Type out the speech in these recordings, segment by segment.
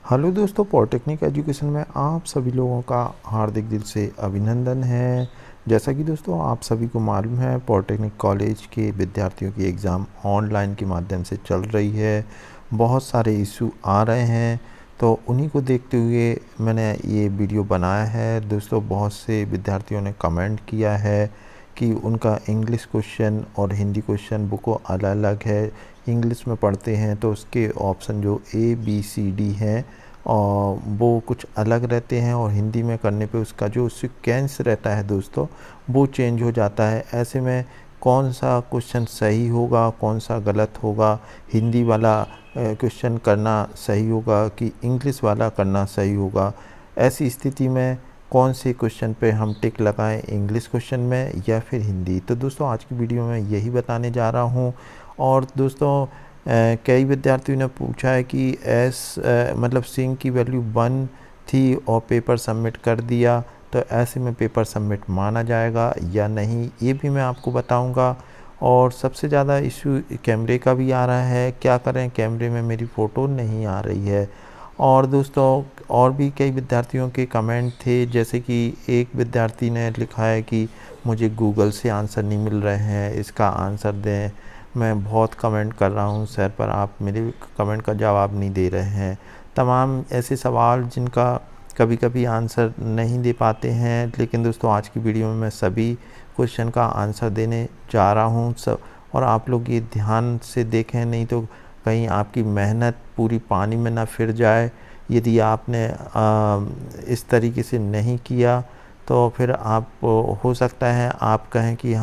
Hello दोस्तों, polytechnic education में आप सभी लोगों का हार्दिक दिल से अभिनंदन है। जैसा कि दोस्तों आप सभी को मालूम है, पॉलिटेक्निक कॉलेज के विद्यार्थियों की एग्ज़ाम ऑनलाइन के माध्यम से चल रही है। बहुत सारे इशू आ रहे हैं, तो उन्हीं को देखते हुए मैंने ये वीडियो बनाया है। दोस्तों बहुत से विद्यार्थियों ने कमेंट किया है कि उनका इंग्लिश क्वेश्चन और हिंदी क्वेश्चन बुक अलग अलग है। इंग्लिश में पढ़ते हैं तो उसके ऑप्शन जो ABCD हैं और वो कुछ अलग रहते हैं, और हिंदी में करने पे उसका जो सीक्वेंस रहता है दोस्तों वो चेंज हो जाता है। ऐसे में कौन सा क्वेश्चन सही होगा, कौन सा गलत होगा, हिंदी वाला क्वेश्चन करना सही होगा कि इंग्लिश वाला करना सही होगा, ऐसी स्थिति में कौन से क्वेश्चन पे हम टिक लगाएं, इंग्लिश क्वेश्चन में या फिर हिंदी। तो दोस्तों आज की वीडियो में यही बताने जा रहा हूं। और दोस्तों कई विद्यार्थियों ने पूछा है कि मतलब सिंह की वैल्यू 1 थी और पेपर सबमिट कर दिया, तो ऐसे में पेपर सबमिट माना जाएगा या नहीं, ये भी मैं आपको बताऊंगा। और सबसे ज़्यादा इशू कैमरे का भी आ रहा है, क्या करें कैमरे में मेरी फ़ोटो नहीं आ रही है। और दोस्तों और भी कई विद्यार्थियों के कमेंट थे, जैसे कि एक विद्यार्थी ने लिखा है कि मुझे गूगल से आंसर नहीं मिल रहे हैं, इसका आंसर दें। मैं बहुत कमेंट कर रहा हूं सर, पर आप मेरे कमेंट का जवाब नहीं दे रहे हैं। तमाम ऐसे सवाल जिनका कभी कभी आंसर नहीं दे पाते हैं, लेकिन दोस्तों आज की वीडियो में मैं सभी क्वेश्चन का आंसर देने जा रहा हूं सब। और आप लोग ये ध्यान से देखें, नहीं तो कहीं आपकी मेहनत पूरी पानी में ना फिर जाए। यदि आपने इस तरीके से नहीं किया तो फिर आप हो सकता है आप कहें कि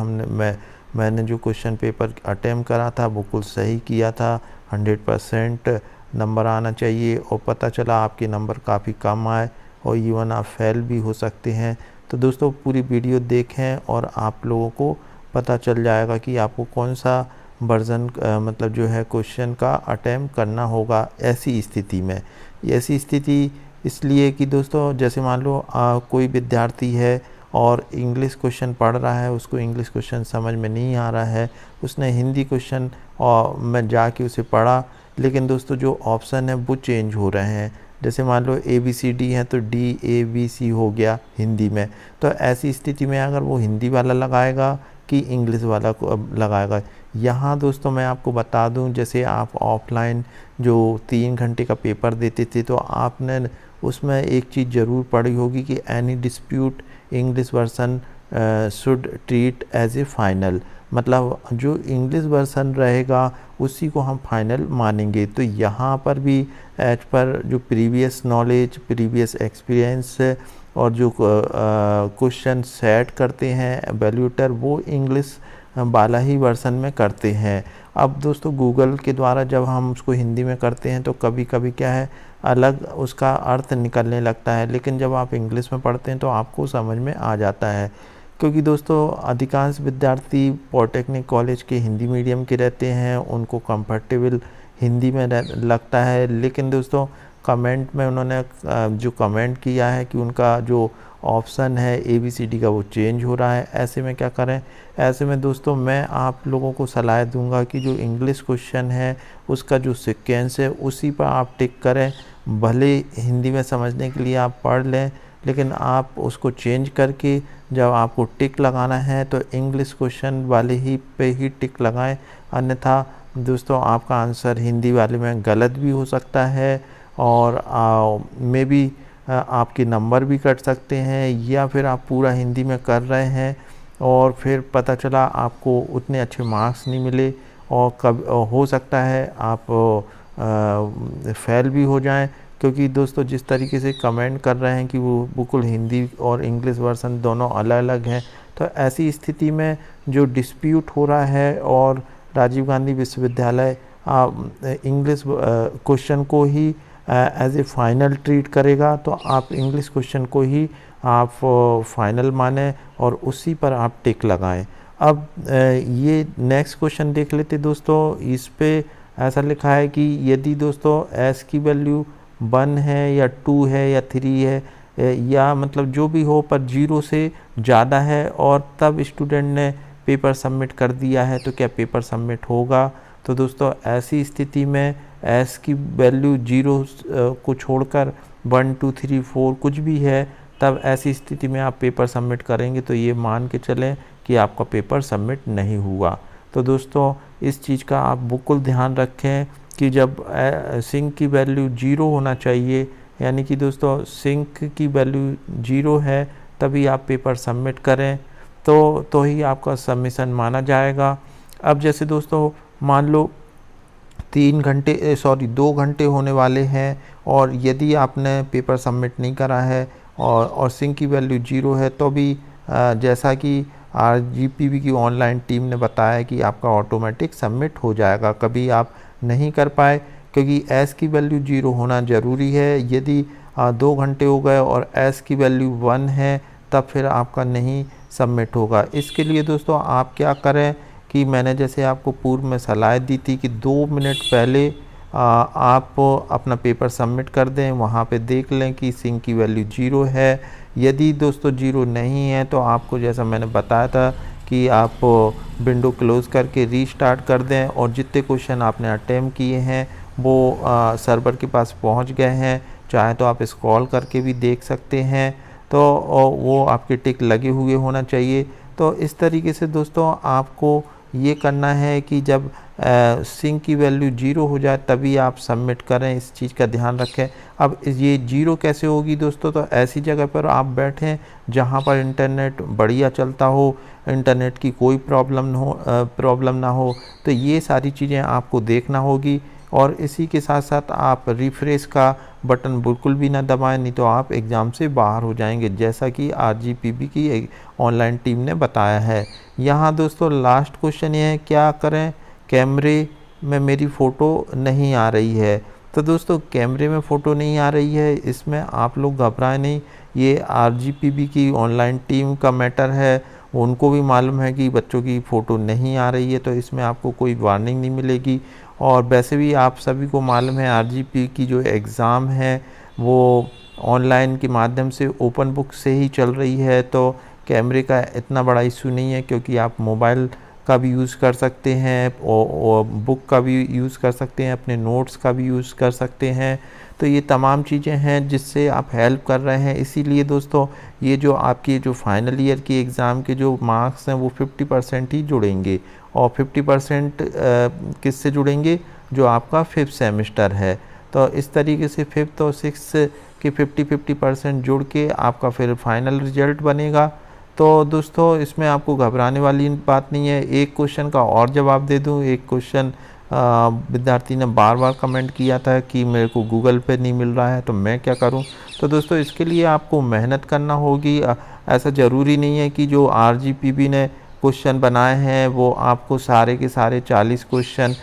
मैंने जो क्वेश्चन पेपर अटेम्प्ट करा था बिल्कुल सही किया था, 100% नंबर आना चाहिए, और पता चला आपके नंबर काफ़ी कम आए और इवन आप फेल भी हो सकते हैं। तो दोस्तों पूरी वीडियो देखें और आप लोगों को पता चल जाएगा कि आपको कौन सा वर्जन मतलब जो है क्वेश्चन का अटेम्प्ट करना होगा ऐसी स्थिति में। ऐसी स्थिति इसलिए कि दोस्तों जैसे मान लो कोई विद्यार्थी है और इंग्लिश क्वेश्चन पढ़ रहा है, उसको इंग्लिश क्वेश्चन समझ में नहीं आ रहा है, उसने हिंदी क्वेश्चन और मैं जाके उसे पढ़ा, लेकिन दोस्तों जो ऑप्शन है वो चेंज हो रहे हैं। जैसे मान लो ABCD है तो DABC हो गया हिंदी में। तो ऐसी स्थिति में अगर वो हिंदी वाला लगाएगा कि इंग्लिश वाला को लगाएगा। यहाँ दोस्तों मैं आपको बता दूं, जैसे आप ऑफलाइन जो 3 घंटे का पेपर देते थे तो आपने उसमें एक चीज़ ज़रूर पढ़ी होगी कि any dispute English version should treat as a final. मतलब जो इंग्लिश वर्सन रहेगा उसी को हम फाइनल मानेंगे। तो यहाँ पर भी एज पर जो प्रीवियस नॉलेज, प्रीवियस एक्सपीरियंस और जो क्वेश्चन सेट करते हैं एवेल्यूटर, वो इंग्लिश वाला ही वर्सन में करते हैं। अब दोस्तों गूगल के द्वारा जब हम उसको हिंदी में करते हैं तो कभी कभी क्या है अलग उसका अर्थ निकलने लगता है, लेकिन जब आप इंग्लिश में पढ़ते हैं तो आपको समझ में आ जाता है। क्योंकि दोस्तों अधिकांश विद्यार्थी पॉलिटेक्निक कॉलेज के हिंदी मीडियम के रहते हैं, उनको कंफर्टेबल हिंदी में लगता है। लेकिन दोस्तों कमेंट में उन्होंने जो कमेंट किया है कि उनका जो ऑप्शन है ABCD का वो चेंज हो रहा है, ऐसे में क्या करें। ऐसे में दोस्तों मैं आप लोगों को सलाह दूंगा कि जो इंग्लिश क्वेश्चन है उसका जो सीक्वेंस है उसी पर आप टिक करें। भले हिंदी में समझने के लिए आप पढ़ लें, लेकिन आप उसको चेंज करके जब आपको टिक लगाना है तो इंग्लिश क्वेश्चन वाले ही पे ही टिक लगाएं। अन्यथा दोस्तों आपका आंसर हिंदी वाले में गलत भी हो सकता है और मे बी आपके नंबर भी कट सकते हैं, या फिर आप पूरा हिंदी में कर रहे हैं और फिर पता चला आपको उतने अच्छे मार्क्स नहीं मिले, और कब हो सकता है आप फेल भी हो जाएं। क्योंकि दोस्तों जिस तरीके से कमेंट कर रहे हैं कि वो बिल्कुल हिंदी और इंग्लिश वर्सन दोनों अलग अलग हैं, तो ऐसी स्थिति में जो डिस्प्यूट हो रहा है और राजीव गांधी विश्वविद्यालय इंग्लिश क्वेश्चन को ही एज ए फाइनल ट्रीट करेगा, तो आप इंग्लिश क्वेश्चन को ही आप फाइनल माने और उसी पर आप टिक लगाएं। अब ये नेक्स्ट क्वेश्चन देख लेते दोस्तों। इस पे ऐसा लिखा है कि यदि दोस्तों S की वैल्यू 1 है या 2 है या 3 है, या मतलब जो भी हो पर 0 से ज़्यादा है और तब स्टूडेंट ने पेपर सबमिट कर दिया है, तो क्या पेपर सबमिट होगा। तो दोस्तों ऐसी स्थिति में एस की वैल्यू 0 को छोड़कर 1 2 3 4 कुछ भी है, तब ऐसी स्थिति में आप पेपर सबमिट करेंगे तो ये मान के चलें कि आपका पेपर सबमिट नहीं हुआ। तो दोस्तों इस चीज़ का आप बिल्कुल ध्यान रखें कि जब सिंक की वैल्यू 0 होना चाहिए, यानी कि दोस्तों सिंक की वैल्यू 0 है तभी आप पेपर सबमिट करें, तो ही आपका सबमिशन माना जाएगा। अब जैसे दोस्तों मान लो 2 घंटे होने वाले हैं और यदि आपने पेपर सबमिट नहीं करा है और सिंक की वैल्यू 0 है, तो भी जैसा कि RGPB की ऑनलाइन टीम ने बताया कि आपका ऑटोमेटिक सबमिट हो जाएगा। कभी आप नहीं कर पाए क्योंकि एस की वैल्यू 0 होना ज़रूरी है। यदि 2 घंटे हो गए और एस की वैल्यू 1 है तब फिर आपका नहीं सबमिट होगा। इसके लिए दोस्तों आप क्या करें कि मैंने जैसे आपको पूर्व में सलाह दी थी कि 2 मिनट पहले आप अपना पेपर सबमिट कर दें, वहाँ पे देख लें कि सिंक की वैल्यू 0 है। यदि दोस्तों 0 नहीं है तो आपको जैसा मैंने बताया था कि आप विंडो क्लोज़ करके रीस्टार्ट कर दें और जितने क्वेश्चन आपने अटेम्प्ट किए हैं वो सर्वर के पास पहुंच गए हैं, चाहे तो आप स्क्रॉल करके भी देख सकते हैं, तो वो आपके टिक लगे हुए होना चाहिए। तो इस तरीके से दोस्तों आपको ये करना है कि जब सिंक की वैल्यू 0 हो जाए तभी आप सबमिट करें, इस चीज़ का ध्यान रखें। अब ये 0 कैसे होगी दोस्तों, तो ऐसी जगह पर आप बैठें जहाँ पर इंटरनेट बढ़िया चलता हो, इंटरनेट की कोई प्रॉब्लम ना हो, तो ये सारी चीज़ें आपको देखना होगी। और इसी के साथ साथ आप रिफ्रेश का बटन बिल्कुल भी ना दबाएं, नहीं तो आप एग्ज़ाम से बाहर हो जाएंगे, जैसा कि RGPB की ऑनलाइन टीम ने बताया है। यहाँ दोस्तों लास्ट क्वेश्चन ये है, क्या करें कैमरे में मेरी फ़ोटो नहीं आ रही है। तो दोस्तों कैमरे में फ़ोटो नहीं आ रही है, इसमें आप लोग घबराएं नहीं, ये RGPB की ऑनलाइन टीम का मैटर है। उनको भी मालूम है कि बच्चों की फ़ोटो नहीं आ रही है, तो इसमें आपको कोई वार्निंग नहीं मिलेगी। और वैसे भी आप सभी को मालूम है RGPB की जो एग्ज़ाम है वो ऑनलाइन के माध्यम से ओपन बुक से ही चल रही है, तो कैमरे का इतना बड़ा इशू नहीं है, क्योंकि आप मोबाइल का भी यूज़ कर सकते हैं और बुक का भी यूज़ कर सकते हैं, अपने नोट्स का भी यूज़ कर सकते हैं। तो ये तमाम चीज़ें हैं जिससे आप हेल्प कर रहे हैं। इसीलिए दोस्तों ये जो आपकी जो फाइनल ईयर की एग्ज़ाम के जो मार्क्स हैं वो 50% ही जुड़ेंगे, और 50% किससे जुड़ेंगे, जो आपका 5th सेमेस्टर है। तो इस तरीके से 5th और 6th के 50% जुड़ के आपका फिर फाइनल रिजल्ट बनेगा। तो दोस्तों इसमें आपको घबराने वाली बात नहीं है। एक क्वेश्चन का और जवाब दे दूं, एक क्वेश्चन विद्यार्थी ने बार बार कमेंट किया था कि मेरे को गूगल पे नहीं मिल रहा है तो मैं क्या करूं। तो दोस्तों इसके लिए आपको मेहनत करना होगी। ऐसा ज़रूरी नहीं है कि जो RGPB ने क्वेश्चन बनाए हैं वो आपको सारे के सारे 40 क्वेश्चन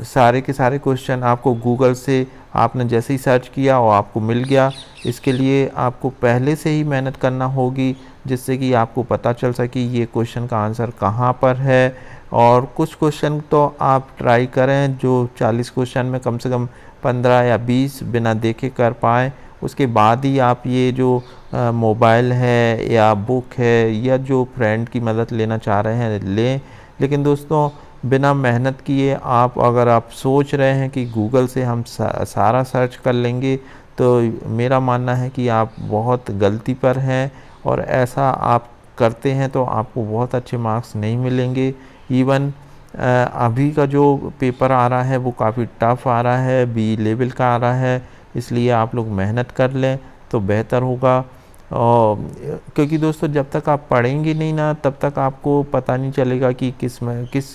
सारे के सारे क्वेश्चन आपको गूगल से आपने जैसे ही सर्च किया और आपको मिल गया। इसके लिए आपको पहले से ही मेहनत करना होगी, जिससे कि आपको पता चल सके ये क्वेश्चन का आंसर कहाँ पर है। और कुछ क्वेश्चन तो आप ट्राई करें जो 40 क्वेश्चन में कम से कम 15 या 20 बिना देखे कर पाएँ, उसके बाद ही आप ये जो मोबाइल है या बुक है या जो फ्रेंड की मदद लेना चाह रहे हैं लें। लेकिन दोस्तों बिना मेहनत किए अगर आप सोच रहे हैं कि गूगल से हम सारा सर्च कर लेंगे, तो मेरा मानना है कि आप बहुत गलती पर हैं, और ऐसा आप करते हैं तो आपको बहुत अच्छे मार्क्स नहीं मिलेंगे। इवन अभी का जो पेपर आ रहा है वो काफ़ी टफ आ रहा है, B लेवल का आ रहा है, इसलिए आप लोग मेहनत कर लें तो बेहतर होगा। क्योंकि दोस्तों जब तक आप पढ़ेंगे नहीं ना तब तक आपको पता नहीं चलेगा कि किस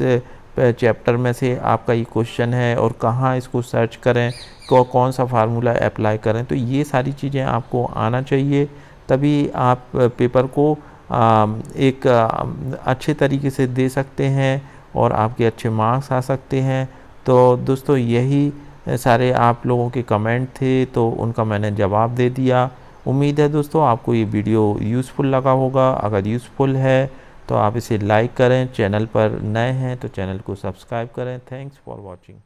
चैप्टर में से आपका ये क्वेश्चन है और कहाँ इसको सर्च करें, कौन सा फार्मूला अप्लाई करें। तो ये सारी चीज़ें आपको आना चाहिए, तभी आप पेपर को एक अच्छे तरीके से दे सकते हैं और आपके अच्छे मार्क्स आ सकते हैं। तो दोस्तों यही सारे आप लोगों के कमेंट थे, तो उनका मैंने जवाब दे दिया। उम्मीद है दोस्तों आपको ये वीडियो यूज़फुल लगा होगा। अगर यूज़फुल है तो आप इसे लाइक करें, चैनल पर नए हैं तो चैनल को सब्सक्राइब करें। Thanks for watching.